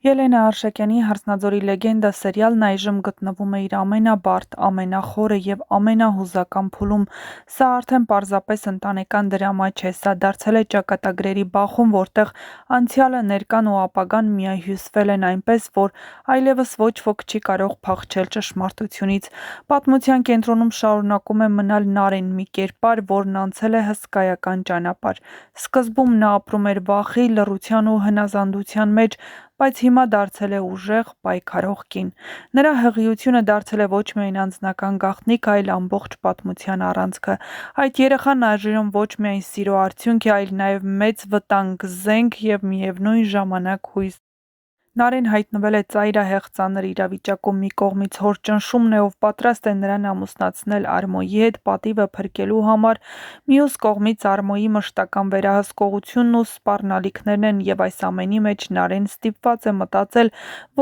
Ելենա Արշակյանի «Հարսնաձորի լեգենդա» սերիալն այժմ գտնվում է իր ամենաբարդ, ամենախորը և ամենահուզական փուլում։ Սա արդեն պարզապես ընտանեկան դրամա չէ, սա դարձել է ճակատագրերի բախում, որտեղ անցյալը, ներկան ու ապագան միահյուսվել են այնպես, որ այլևս ոչ ոք չի կարող փախչել ճշմարտությունից։ Պատմության կենտրոնում շարունակում է մնալ Նարեն, մի կերպար, որն անցել է հսկայական ճանապարհ։ Սկզբում նա ապրում էր վախի, լռության ու հնազանդության մեջ, բայց հիմա դարձել է ուժեղ, պայքարող կին։ Նրա հղիությունը դարձել է ոչ միայն անձնական գաղտնիք, այլ ամբողջ պատմության առանցքը։ Այդ երեխան այժմ ոչ միայն սիրո արդյունք է, այլ նաև մեծ վտանգ, զենք և միևնույն ժամանակ հույս։ Նարեն հայտնվել է ծայրահեղ ծանր իրավիճակում, մի կողմից հոր ճնշումն է, ով պատրաստ է նրան ամուսնացնել Արմոյի հետ պատիվը փրկելու համար, մյուս կողմից Արմոյի մշտական վերահսկողությունն ու սպառնալիքներն են, և այս ամենի մեջ Նարեն ստիպված է մտածել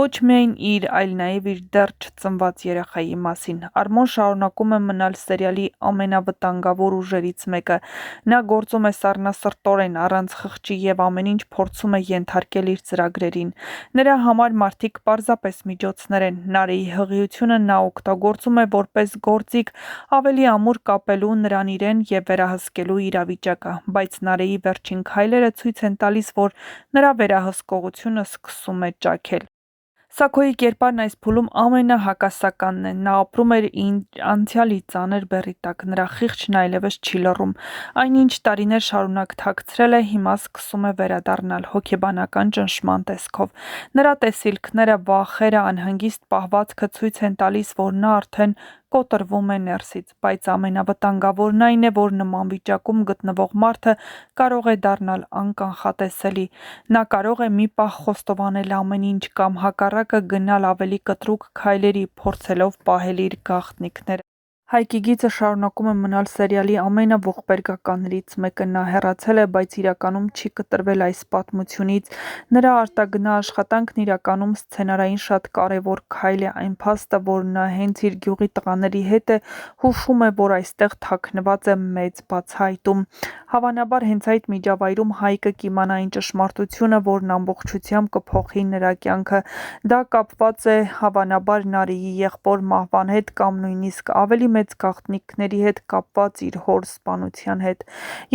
ոչ միայն իր, այլ նաև իր դեռ չծնված երեխայի մասին։ Արմոն շարունակում է մնալ սերիալի ամենավտանգավոր ուժերից մեկը։ Նա գործում է սառնասրտորեն, առանց խղճի և ամեն ինչ փորձում է ենթարկել իր ծրագրերին։ Նրա համար մարդիկ պարզապես միջոցներ են։ Նարեի հղիությունը նա օգտագործում է որպես գործիք ավելի ամուր կապելու նրան իրեն և վերահսկելու իրավիճակը, բայց Նարեի վերջին քայլերը ցույց են տալիս, որ նրա վերահսկողությունը սկսում է ճաքել։ Սաքոյի կերպարն այս փուլում ամենահակասականն է։ Նա ապրում էր իր անցյալի ծանր բեռի տակ, նրա խիղճն այլևս չի լռում։ Այնինչ տարիներ շարունակ թաքցրել է, հիմա սկսում է վերադառնալ հոգեբանական ճնշման տեսքով։ Նրա տեսիլքները, վախերը, անհանգիստ պահվածքը ցույց են տալիս, որ նա արդեն կոտրվում է ներսից, բայց ամենավտանգավորն այն է, որ նման վիճակում գտնվող մարդը կարող է դառնալ անկանխատեսելի։ Նա կարող է մի պահ խոստովանել ամեն ինչ կամ հակառակը գնալ ավելի կտրուկ քայլերի, փորձելով պահել իր գաղտնիքները։ Հայկի գիծը շարունակում է մնալ սերիալի ամենաողբերգականներից մեկը։ Նա հեռացել է, բայց իրականում չի կտրվել այս պատմությունից։ Նրա արտագնա աշխատանքն իրականում սցենարային շատ կարևոր քայլ է, այն փաստը, որ նա հենց իր գյուղի տղաների հետ է, հուշում է, որ այստեղ թաքնված է մեծ բացահայտում։ Հավանաբար հենց այդ միջավայրում Հայկը կիմանա այն ճշմարտությունը, որն ամբողջությամբ կփոխի նրա կյանքը։ Դա կապված է հավանաբար Նարեի եղբոր մահվան հետ կամ նույնիսկ ավելի մեծ գաղտնիքների հետ կապված իր հոր սպանության հետ։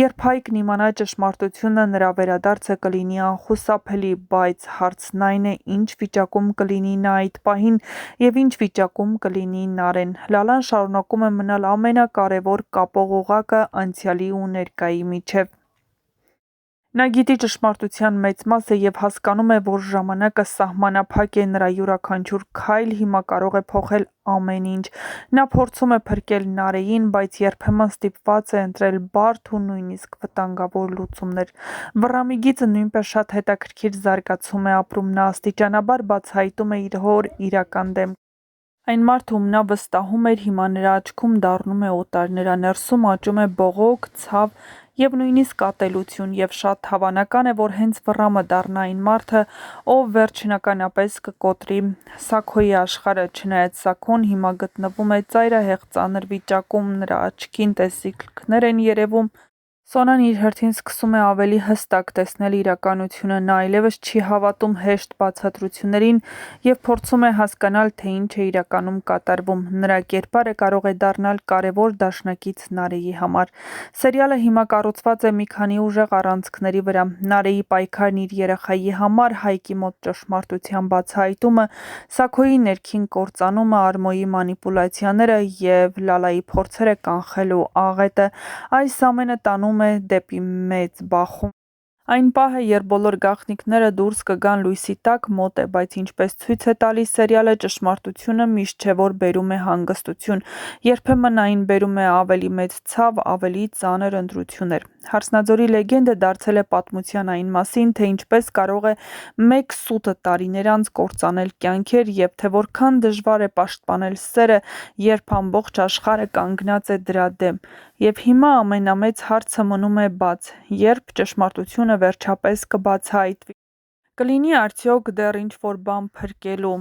Երբ Հայկն իմանա ճշմարտությունը, նրա վերադարձը կլինի անխուսափելի, բայց հարցն այն է, ինչ վիճակում կլինի նա այդ պահին և ինչ վիճակում կլինի Նարեն։ Լալան շարունակում է մնալ ամենակարևոր կապող օղակը անցյալի ու ներկայի միջև։ Նա գիտի ճշմարտության մեծ մասը և հասկանում է, որ ժամանակը սահմանափակ է, նրա յուրաքանչյուր քայլ հիմա կարող է փոխել ամեն ինչ։ Նա փորձում է փրկել Նարեին, բայց երբեմն ստիպված է ընտրել բարդ ու նույնիսկ վտանգավոր լուծումներ։ Վռամի գիծը նույնպես շատ հետաքրքիր զարգացում է ապրում։ Նա աստիճանաբար բացահայտում է իր հոր իրական դեմքը։ Այն մարդը, ում նա վստահում էր, հիմա նրա աչքում դառնում է օտար։ Նրա ներսում աճում է բողոք, ցավ և նույնիսկ ատելություն, և շատ հավանական է, որ հենց Վռամը դառնա այն մարդը, ով վերջնականապես կկոտրի Սաքոյի աշխարհը։ Չնայած Սաքոն հիմա գտնվում է ծայրահեղ ծանր վիճակում, նրա աչքին տեսիլքներ են երևում, Սոնան իր հերթին սկսում է ավելի հստակ տեսնել իրականությունը։ Նա այլևս չի հավատում հեշտ բացատրություններին և փորձում է հասկանալ, թե ինչ է իրականում կատարվում։ Նրա կերպարը կարող է դառնալ կարևոր դաշնակից Նարեի համար։ Սերիալը հիմա կառուցված է մի քանի ուժեղ առանցքների վրա՝ Նարեի պայքարն իր երեխայի համար, Հայկի մոտ ճշմարտության բացահայտումը, Սաքոյի ներքին կործանումը, Արմոյի մանիպուլյացիաները և Լալայի փորձերը կանխելու աղետը։ Այս ամենը տանում է դեպի մեծ բախում։ Այն պահը, երբ բոլոր գաղտնիքները դուրս կգան լույսի տակ, մոտ է, բայց ինչպես ցույց է տալիս սերիալը, ճշմարտությունը միշտ չէ, որ բերում է հանգստություն։ Երբեմն այն բերում է ավելի մեծ ցավ, ավելի ծանր ընտրություններ։ Հարսնաձորի լեգենդը դարձել է պատմության այն մասին, թե ինչպես կարող է մեկ սուտը տարիներ անց կործանել կյանքեր, և թե որքան դժվար է պաշտպանել սերը, երբ ամբողջ աշխարհը կանգնած է դրա դեմ։ Եվ հիմա ամենամեծ հարցը մնում է բաց. երբ ճշմարտությունը վերջապես կբացահայտվի։ Կլինի արդյոք դեռ ինչ-որ բան փրկելու։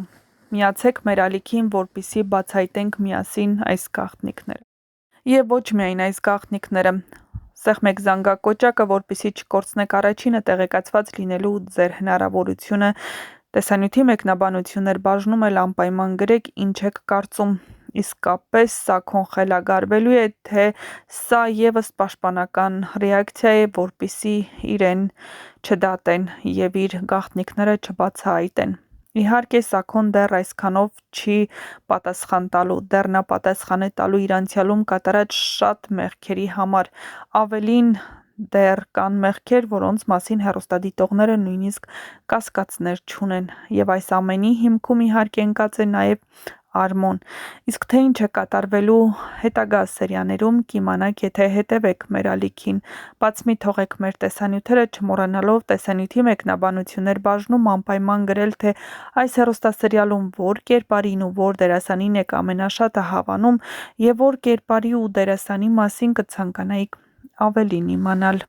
Միացեք մեր ալիքին, որպեսզի բացահայտենք միասին այս գաղտնիքները։ Եվ ոչ միայն այս գաղտնիքները։ Սեղմեք զանգակոճակը, որպեսզի չկորցնեք առաջինը տեղեկացված լինելու ձեր հնարավորությունը։ Տեսանյութի մեկնաբանություններ բաժնում էլ անպայման գրեք ինչ եք կարծում, իսկապես սա քոնխելագարվելու է, թե սա ևս պաշտպանական ռեակցիա է, որպեսզի իրեն չդատեն և իր գաղտնիքները չբացահայտեն։ Իհարկե, Սաքոն դեռ այսքանով չի պատասխան տալու, դեռ նա պատասխան է տալու իր անցյալում կատարած շատ մեղքերի համար, ավելին դեռ կան մեղքեր, որոնց մասին հեռուստադիտողները նույնիսկ կասկածներ չունեն, և այս ամենի հիմքում իհարկե ընկած է նաև Արմոն, իսկ թե ինչ է կատարվելու հետագա սերիաներում կիմանաք, եթե հետևեք մեր ալիքին, բաց մի թողեք մեր տեսանյութերը, չմոռանալով տեսանյութի մեկնաբանություններ բաժնում անպայման գրել, թե այս հեռուստասերիալում որ կերպարին ու որ դերասանին եք ամենաշատը հավանում և որ կերպարի ու դերասանի մասին կցանկանայիք ավելին իմանալ։